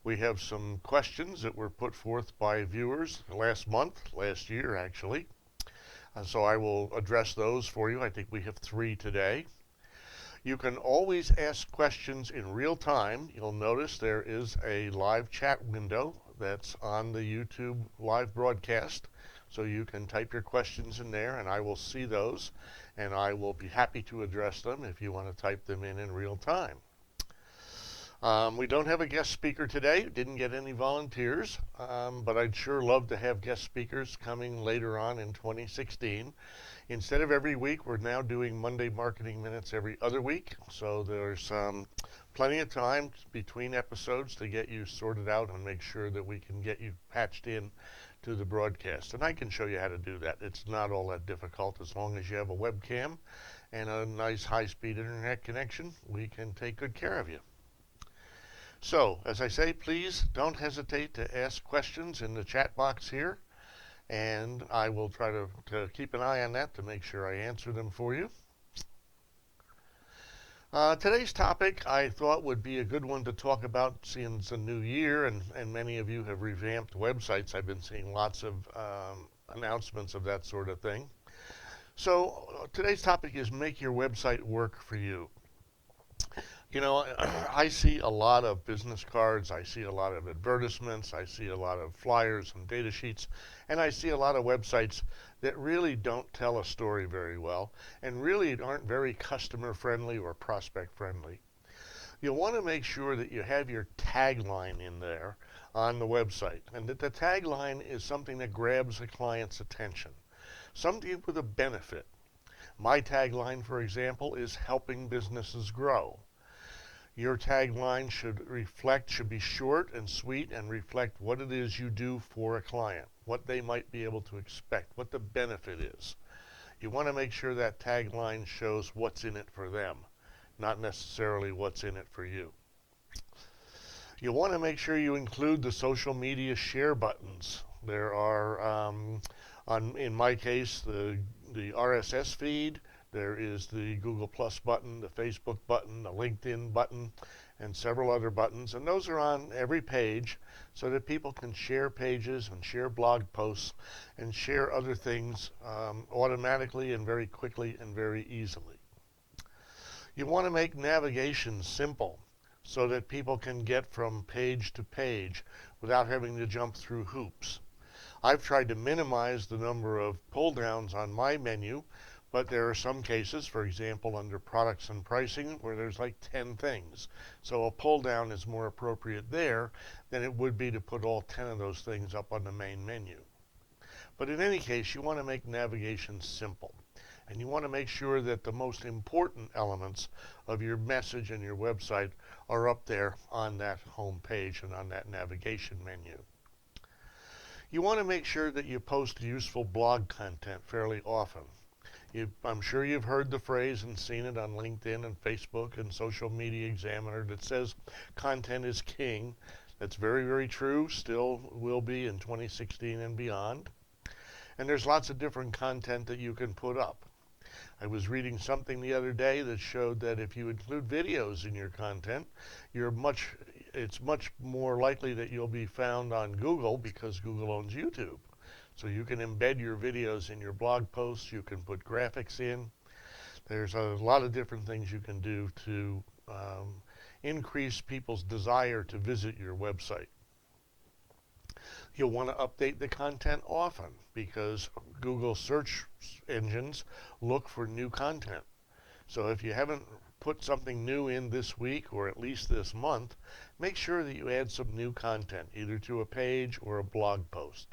We have some questions that were put forth by viewers last year actually. So I will address those for you. I think we have three today. You can always ask questions in real time. You'll notice there is a live chat window that's on the YouTube live broadcast. So you can type your questions in there and I will see those and I will be happy to address them if you want to type them in real time. We don't have a guest speaker today. Didn't get any volunteers, but I'd sure love to have guest speakers coming later on in 2016. Instead of every week, we're now doing Monday Marketing Minutes every other week. So there's plenty of time between episodes to get you sorted out and make sure that we can get you patched in to the broadcast. And I can show you how to do that. It's not all that difficult. As long as you have a webcam and a nice high-speed internet connection, we can take good care of you. So, as I say, please don't hesitate to ask questions in the chat box here, and I will try to keep an eye on that to make sure I answer them for you. Today's topic I thought would be a good one to talk about, seeing it's a new year and many of you have revamped websites. I've been seeing lots of announcements of that sort of thing. So today's topic is make your website work for you. You know, I see a lot of business cards, I see a lot of advertisements, I see a lot of flyers and data sheets, and I see a lot of websites that really don't tell a story very well and really aren't very customer friendly or prospect friendly. You'll want to make sure that you have your tagline in there on the website and that the tagline is something that grabs the client's attention, something with a benefit. My tagline, for example, is helping businesses grow. Your tagline should be short and sweet and reflect what it is you do for a client, what they might be able to expect, what the benefit is. You want to make sure that tagline shows what's in it for them, not necessarily what's in it for you. You want to make sure you include the social media share buttons. There are, in my case, the RSS feed. There is the Google Plus button, the Facebook button, the LinkedIn button, and several other buttons. And those are on every page so that people can share pages and share blog posts and share other things automatically and very quickly and very easily. You want to make navigation simple so that people can get from page to page without having to jump through hoops. I've tried to minimize the number of pull downs on my menu, but there are some cases, for example, under products and pricing, where there's like 10 things. So a pull down is more appropriate there than it would be to put all 10 of those things up on the main menu. But in any case, you want to make navigation simple. And you want to make sure that the most important elements of your message and your website are up there on that home page and on that navigation menu. You want to make sure that you post useful blog content fairly often. I'm sure you've heard the phrase and seen it on LinkedIn and Facebook and Social Media Examiner that says content is king. That's very, very true, still will be in 2016 and beyond. And there's lots of different content that you can put up. I was reading something the other day that showed that if you include videos in your content, it's much more likely that you'll be found on Google because Google owns YouTube. So you can embed your videos in your blog posts, you can put graphics in. There's a lot of different things you can do to increase people's desire to visit your website. You'll want to update the content often because Google search engines look for new content. So if you haven't put something new in this week or at least this month, make sure that you add some new content, either to a page or a blog post.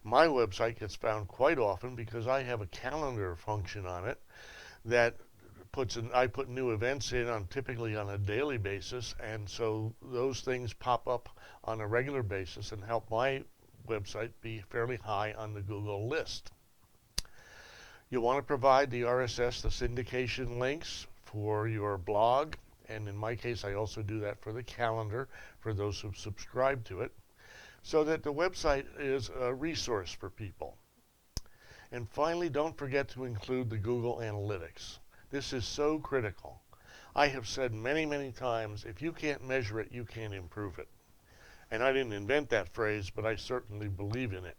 My website gets found quite often because I have a calendar function on it that I put new events in typically on a daily basis, and so those things pop up on a regular basis and help my website be fairly high on the Google list. You'll want to provide the RSS, the syndication links for your blog, and in my case I also do that for the calendar for those who subscribe to it, so that the website is a resource for people. And finally, don't forget to include the Google Analytics. This is so critical. I have said many, many times, if you can't measure it, you can't improve it. And I didn't invent that phrase, but I certainly believe in it.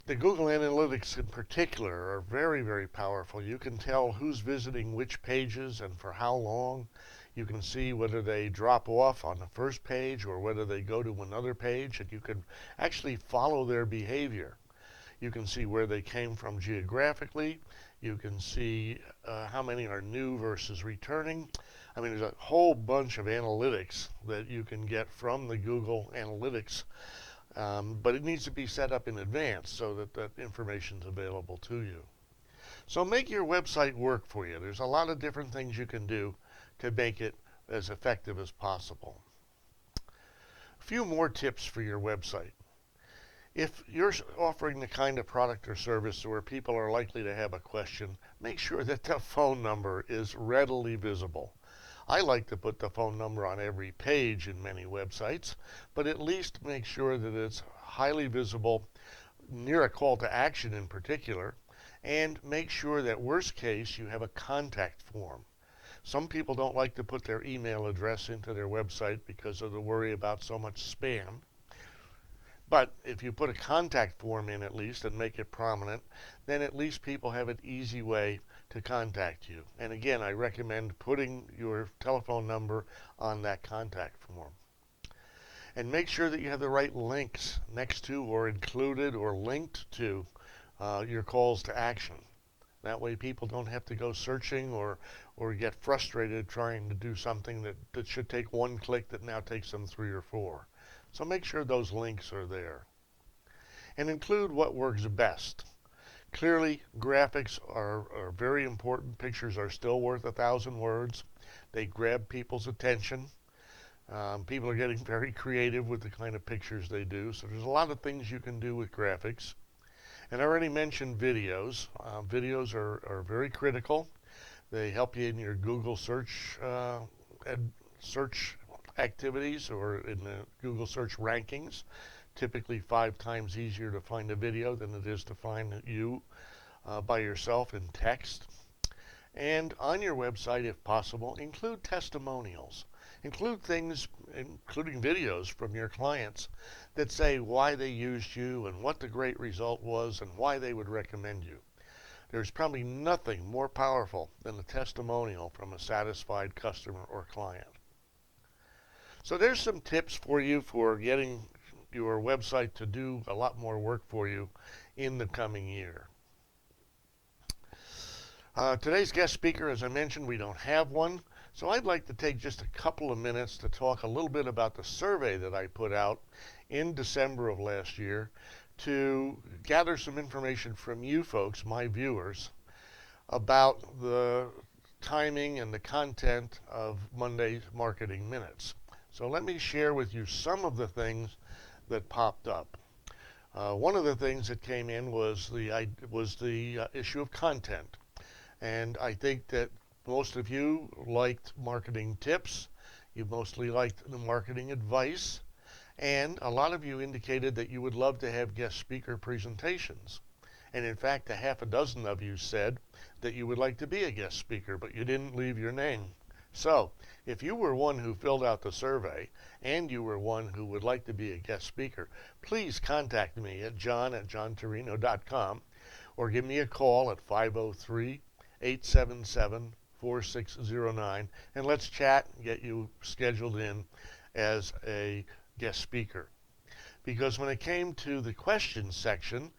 The Google Analytics in particular are very, very powerful. You can tell who's visiting which pages and for how long. You can see whether they drop off on the first page or whether they go to another page, and you can actually follow their behavior. You can see where they came from geographically. You can see how many are new versus returning. I mean, there's a whole bunch of analytics that you can get from the Google Analytics, but it needs to be set up in advance so that that information is available to you. So make your website work for you. There's a lot of different things you can do to make it as effective as possible. A few more tips for your website. If you're offering the kind of product or service where people are likely to have a question, make sure that the phone number is readily visible. I like to put the phone number on every page in many websites, but at least make sure that it's highly visible near a call to action in particular, and make sure that worst case you have a contact form. Some people don't like to put their email address into their website because of the worry about so much spam. But if you put a contact form in at least and make it prominent, then at least people have an easy way to contact you. And again, I recommend putting your telephone number on that contact form. And make sure that you have the right links next to or included or linked to your calls to action. That way people don't have to go searching or get frustrated trying to do something that should take one click that now takes them 3 or 4. So make sure those links are there. And include what works best. Clearly, graphics are very important. Pictures are still worth 1,000 words. They grab people's attention. People are getting very creative with the kind of pictures they do. So there's a lot of things you can do with graphics. And I already mentioned videos. Videos are very critical. They help you in your Google search activities or in the Google search rankings. Typically 5 times easier to find a video than it is to find you by yourself in text. And on your website, if possible, include testimonials. Include things, including videos from your clients that say why they used you and what the great result was and why they would recommend you. There's probably nothing more powerful than a testimonial from a satisfied customer or client. So there's some tips for you for getting your website to do a lot more work for you in the coming year. Today's guest speaker, as I mentioned, we don't have one. So I'd like to take just a couple of minutes to talk a little bit about the survey that I put out in December of last year to gather some information from you folks, my viewers, about the timing and the content of Monday's Marketing Minutes. So let me share with you some of the things that popped up. One of the things that came in was the issue of content. And I think that most of you liked marketing tips. You mostly liked the marketing advice. And a lot of you indicated that you would love to have guest speaker presentations. And in fact, a half a dozen of you said that you would like to be a guest speaker, but you didn't leave your name. So, if you were one who filled out the survey and you were one who would like to be a guest speaker, please contact me at john@johnturino.com or give me a call at 503-877-4609 and let's chat and get you scheduled in as a guest speaker. Because when it came to the questions section,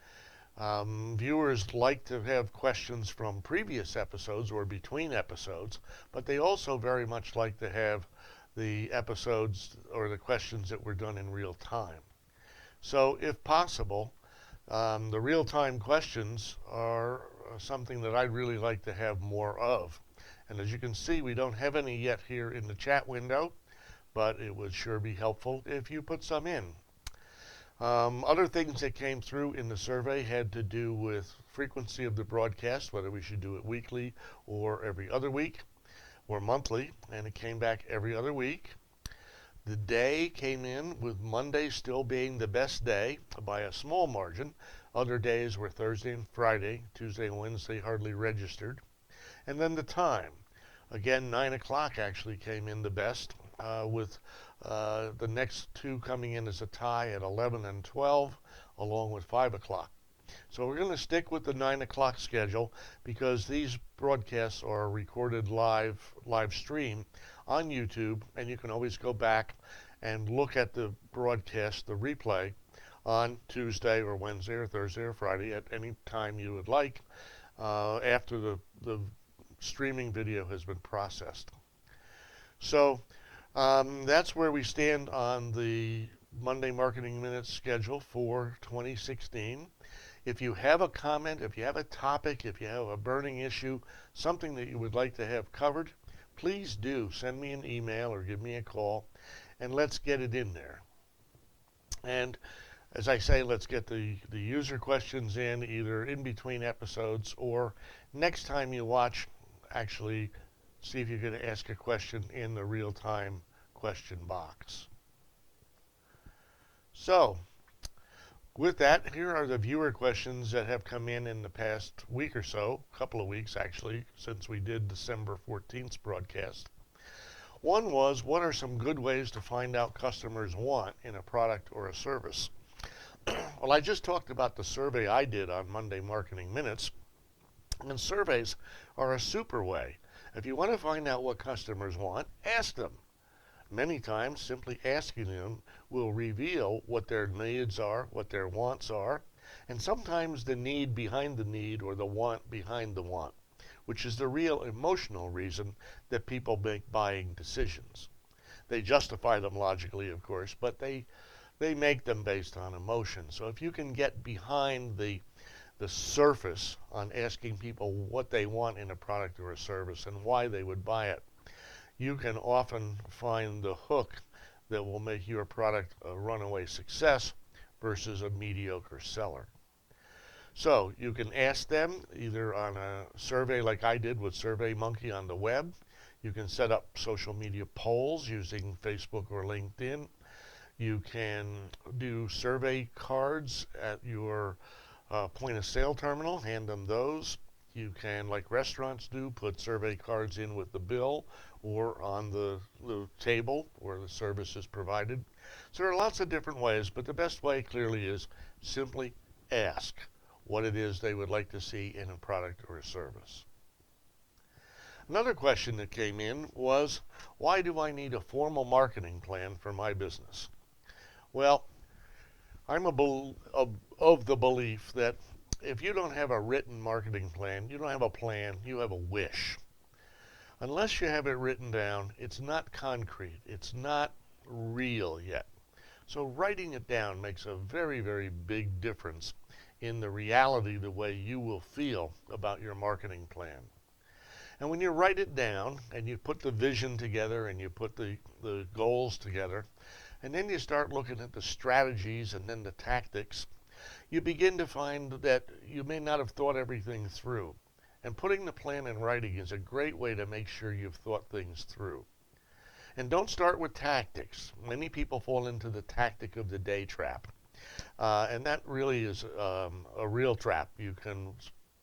viewers like to have questions from previous episodes or between episodes, but they also very much like to have the episodes or the questions that were done in real time. So if possible, the real-time questions are something that I'd really like to have more of. And as you can see, we don't have any yet here in the chat window, but it would sure be helpful if you put some in. Other things that came through in the survey had to do with frequency of the broadcast, whether we should do it weekly or every other week or monthly, and it came back every other week. The day came in with Monday still being the best day by a small margin. Other days were Thursday and Friday. Tuesday and Wednesday hardly registered. And then the time. Again, 9 o'clock actually came in the best with The next two coming in is a tie at 11 and 12, along with 5 o'clock. So we're going to stick with the 9 o'clock schedule because these broadcasts are recorded live stream on YouTube, and you can always go back and look at the broadcast, the replay, on Tuesday or Wednesday or Thursday or Friday at any time you would like after the streaming video has been processed. So that's where we stand on the Monday Marketing Minutes schedule for 2016. If you have a comment, if you have a topic, if you have a burning issue, something that you would like to have covered, please do send me an email or give me a call, and let's get it in there. And as I say, let's get the user questions in either in between episodes or next time you watch, actually see if you can ask a question in the real-time question box. So, with that, here are the viewer questions that have come in the past week or so, a couple of weeks actually, since we did December 14th broadcast. One was, what are some good ways to find out customers want in a product or a service? Well, I just talked about the survey I did on Monday Marketing Minutes, and surveys are a super way. If you want to find out what customers want, ask them. Many times, simply asking them will reveal what their needs are, what their wants are, and sometimes the need behind the need or the want behind the want, which is the real emotional reason that people make buying decisions. They justify them logically, of course, but they make them based on emotion. So if you can get behind the surface on asking people what they want in a product or a service and why they would buy it, you can often find the hook that will make your product a runaway success versus a mediocre seller. So you can ask them either on a survey like I did with SurveyMonkey on the web. You can set up social media polls using Facebook or LinkedIn. You can do survey cards at your point of sale terminal, hand them those. You can, like restaurants do, put survey cards in with the bill or on the table where the service is provided. So there are lots of different ways, but the best way clearly is simply ask what it is they would like to see in a product or a service. Another question that came in was, why do I need a formal marketing plan for my business? Well, I'm of the belief that if you don't have a written marketing plan, you don't have a plan, you have a wish. Unless you have it written down, it's not concrete, it's not real yet. So writing it down makes a very, very big difference in the reality, the way you will feel about your marketing plan. And when you write it down and you put the vision together and you put the goals together, and then you start looking at the strategies and then the tactics, you begin to find that you may not have thought everything through. And putting the plan in writing is a great way to make sure you've thought things through. And don't start with tactics. Many people fall into the tactic of the day trap. And that really is a real trap. You can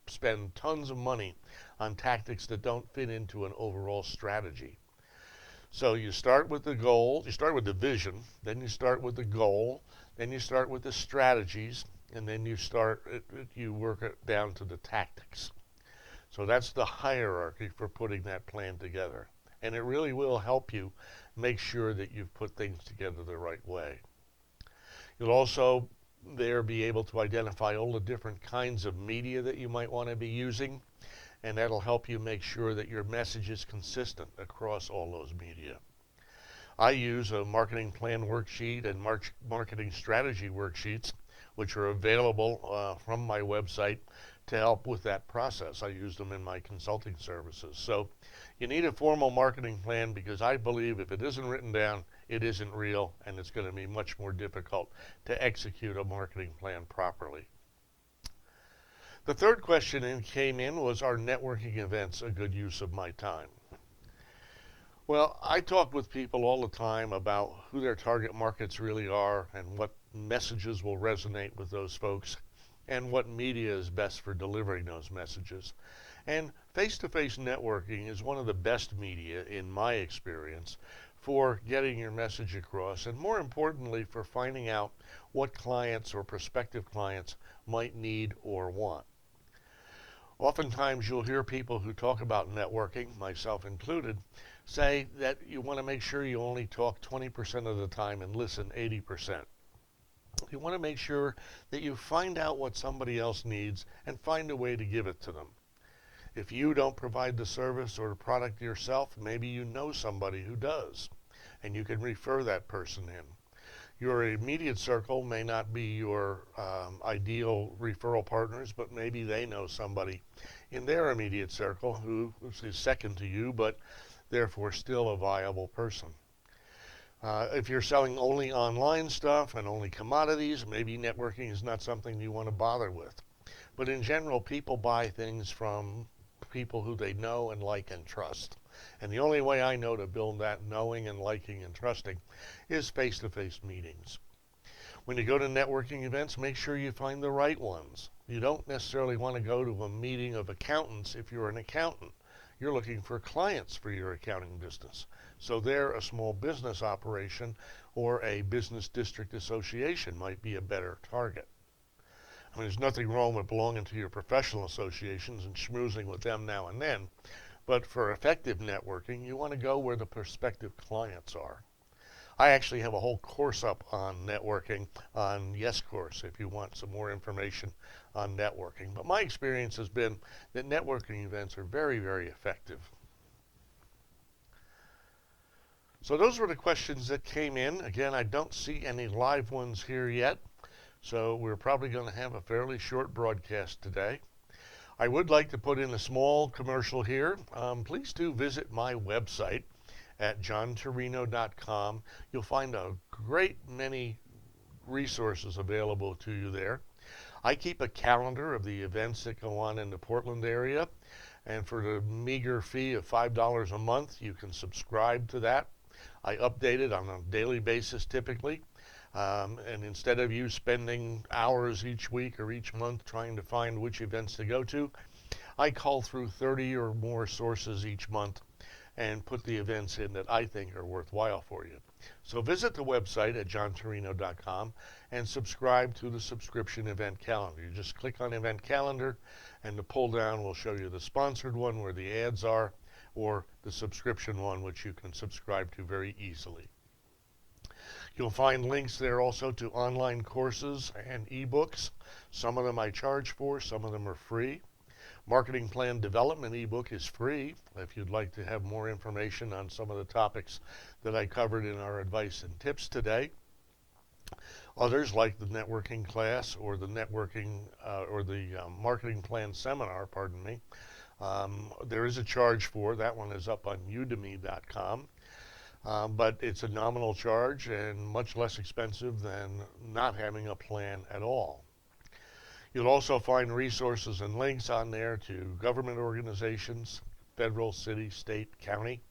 spend tons of money on tactics that don't fit into an overall strategy. So you start with the goal, you start with the vision, then you start with the goal, then you start with the strategies, and then you work it down to the tactics. So that's the hierarchy for putting that plan together. And it really will help you make sure that you've put things together the right way. You'll also there be able to identify all the different kinds of media that you might want to be using, and that'll help you make sure that your message is consistent across all those media. I use a marketing plan worksheet and marketing strategy worksheets, which are available from my website to help with that process. I use them in my consulting services. So you need a formal marketing plan because I believe if it isn't written down, it isn't real, and it's going to be much more difficult to execute a marketing plan properly. The third question that came in was, are networking events a good use of my time? Well, I talk with people all the time about who their target markets really are and what messages will resonate with those folks and what media is best for delivering those messages. And face-to-face networking is one of the best media, in my experience, for getting your message across, and more importantly, for finding out what clients or prospective clients might need or want. Oftentimes, you'll hear people who talk about networking, myself included, say that you want to make sure you only talk 20% of the time and listen 80%. You want to make sure that you find out what somebody else needs and find a way to give it to them. If you don't provide the service or the product yourself, maybe you know somebody who does, and you can refer that person in. Your immediate circle may not be your ideal referral partners, but maybe they know somebody in their immediate circle who is second to you, but therefore still a viable person. If you're selling only online stuff and only commodities, maybe networking is not something you want to bother with. But in general, people buy things from people who they know and like and trust. And the only way I know to build that knowing and liking and trusting is face-to-face meetings. When you go to networking events, make sure you find the right ones. You don't necessarily want to go to a meeting of accountants if you're an accountant. You're looking for clients for your accounting business. So there, a small business operation or a business district association might be a better target. I mean, there's nothing wrong with belonging to your professional associations and schmoozing with them now and then, but for effective networking, you want to go where the prospective clients are. I actually have a whole course up on networking on Yes Course if you want some more information on networking. But my experience has been that networking events are very, very effective. So those were the questions that came in. Again, I don't see any live ones here yet, so we're probably going to have a fairly short broadcast today. I would like to put in a small commercial here. Please do visit my website at johnturino.com. You'll find a great many resources available to you there. I keep a calendar of the events that go on in the Portland area, and for the meager fee of $5 a month, you can subscribe to that. I update it on a daily basis typically. And instead of you spending hours each week or each month trying to find which events to go to, I call through 30 or more sources each month and put the events in that I think are worthwhile for you. So visit the website at johnturino.com and subscribe to the subscription event calendar. You just click on event calendar and the pull down will show you the sponsored one where the ads are, or the subscription one which you can subscribe to very easily. You'll find links there also to online courses and ebooks. Some of them I charge for, some of them are free. Marketing Plan Development ebook is free if you'd like to have more information on some of the topics that I covered in our advice and tips today. Others, like the networking class or the marketing plan seminar, there is a charge for. That one is up on udemy.com. But it's a nominal charge and much less expensive than not having a plan at all. You'll also find resources and links on there to government organizations, federal, city, state, county,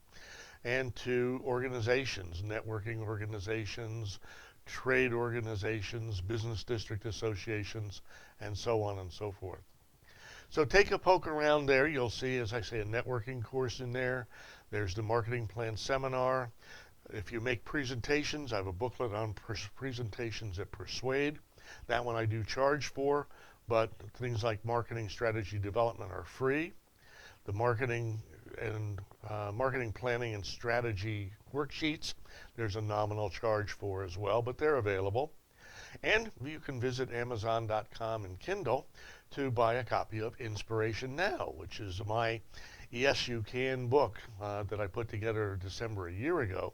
and to organizations, networking organizations, trade organizations, business district associations, and so on and so forth. So take a poke around there. You'll see, as I say, a networking course in there. There's the marketing plan seminar. If you make presentations, I have a booklet on presentations that persuade. That one I do charge for, but things like marketing strategy development are free. The marketing planning and strategy worksheets, there's a nominal charge for as well, but they're available. And you can visit Amazon.com and Kindle to buy a copy of Inspiration Now, which is my Yes You Can book that I put together December a year ago,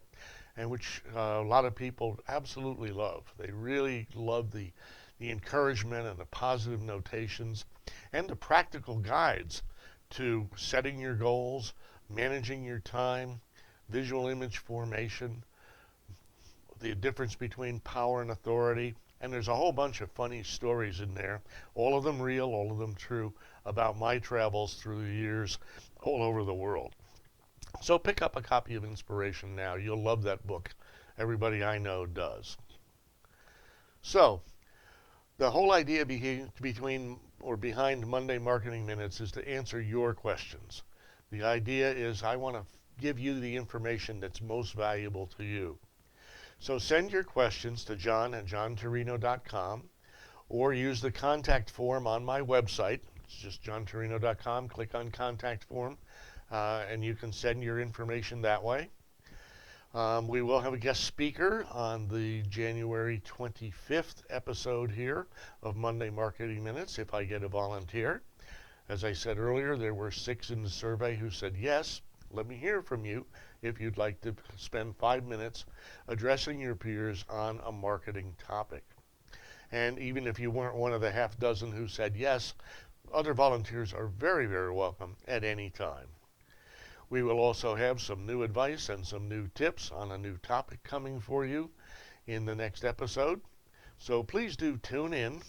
and which a lot of people absolutely love. They really love the encouragement and the positive notations and the practical guides to setting your goals, managing your time, visual image formation, the difference between power and authority, and there's a whole bunch of funny stories in there, all of them real, all of them true, about my travels through the years all over the world. So pick up a copy of Inspiration Now. You'll love that book. Everybody I know does. So, the whole idea behind Monday Marketing Minutes is to answer your questions. The idea is I want to give you the information that's most valuable to you. So send your questions to john@johnturino.com or use the contact form on my website. It's just johnturino.com. Click on contact form and you can send your information that way. We will have a guest speaker on the January 25th episode here of Monday Marketing Minutes if I get a volunteer. As I said earlier, there were 6 in the survey who said yes. Let me hear from you if you'd like to spend 5 minutes addressing your peers on a marketing topic. And even if you weren't one of the half dozen who said yes, other volunteers are very, very welcome at any time. We will also have some new advice and some new tips on a new topic coming for you in the next episode. So please do tune in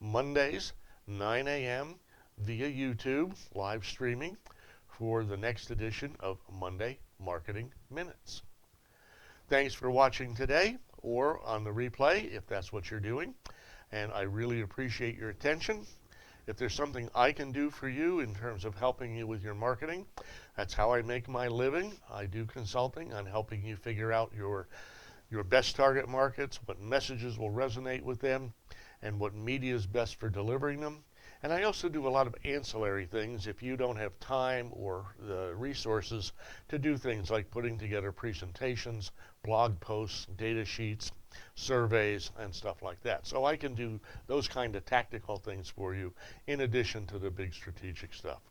Mondays, 9 a.m. via YouTube, live streaming, for the next edition of Monday Marketing Minutes. Thanks for watching today or on the replay if that's what you're doing, and I really appreciate your attention. If there's something I can do for you in terms of helping you with your marketing, that's how I make my living. I do consulting on helping you figure out your best target markets, what messages will resonate with them, and what media is best for delivering them. And I also do a lot of ancillary things if you don't have time or the resources to do things like putting together presentations, blog posts, data sheets, surveys, and stuff like that. So I can do those kind of tactical things for you in addition to the big strategic stuff.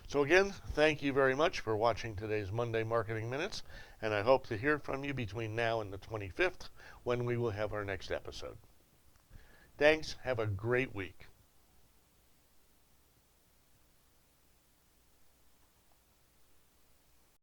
So again, thank you very much for watching today's Monday Marketing Minutes, and I hope to hear from you between now and the 25th when we will have our next episode. Thanks. Have a great week.